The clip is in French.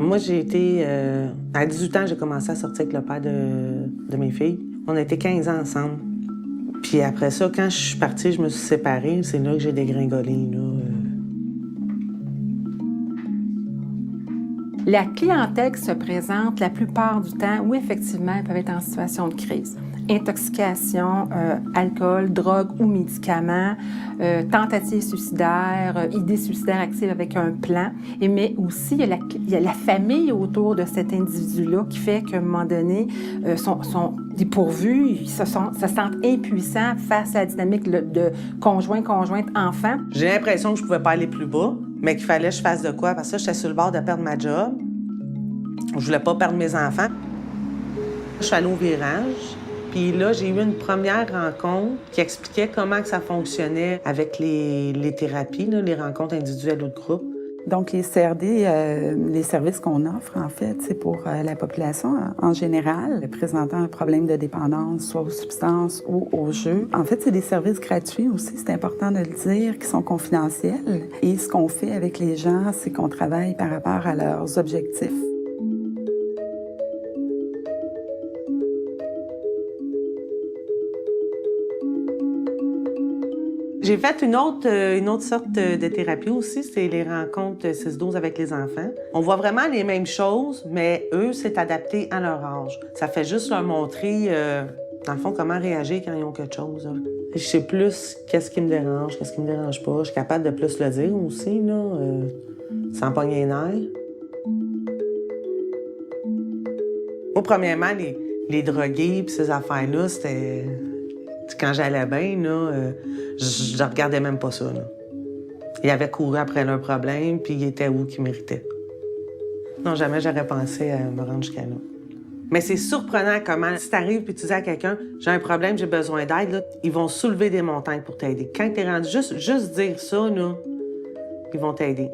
Moi, j'ai été... à 18 ans, j'ai commencé à sortir avec le père de mes filles. On a été 15 ans ensemble. Puis après ça, quand je suis partie, je me suis séparée. C'est là que j'ai dégringolé, là. La clientèle qui se présente la plupart du temps, oui, effectivement, ils peuvent être en situation de crise. Intoxication, alcool, drogue ou médicaments, tentatives suicidaires, idées suicidaires actives avec un plan. Mais aussi, il y a la famille autour de cet individu-là qui fait qu'à un moment donné, sont dépourvus, ils se sentent impuissants face à la dynamique de conjointe, enfant. J'ai l'impression que je pouvais pas aller plus bas, mais qu'il fallait que je fasse de quoi, parce que j'étais sur le bord de perdre ma job. Je voulais pas perdre mes enfants. Je suis allée au virage, puis là, j'ai eu une première rencontre qui expliquait comment que ça fonctionnait avec les thérapies, là, les rencontres individuelles ou de groupe. Donc, les CRD, les services qu'on offre, en fait, c'est pour la population en général, présentant un problème de dépendance, soit aux substances ou aux jeux. En fait, c'est des services gratuits aussi, c'est important de le dire, qui sont confidentiels. Et ce qu'on fait avec les gens, c'est qu'on travaille par rapport à leurs objectifs. J'ai fait une autre sorte de thérapie aussi, c'est les rencontres 6-12 avec les enfants. On voit vraiment les mêmes choses, mais eux, c'est adapté à leur âge. Ça fait juste leur montrer, dans le fond, comment réagir quand ils ont quelque chose. Là. Je sais plus qu'est-ce qui me dérange, qu'est-ce qui me dérange pas. Je suis capable de plus le dire aussi, là, sans pogner les nerfs. Moi, premièrement, les drogués pis ces affaires-là, c'était... Quand j'allais bien, là, je regardais même pas ça. Là. Ils avaient couru après leur problème, puis ils étaient où qu'ils méritaient. Non, jamais j'aurais pensé à me rendre jusqu'à là. Mais c'est surprenant comment, si t'arrives puis tu dis à quelqu'un « j'ai un problème, j'ai besoin d'aide », là, ils vont soulever des montagnes pour t'aider. Quand t'es rendu juste dire ça, là, ils vont t'aider.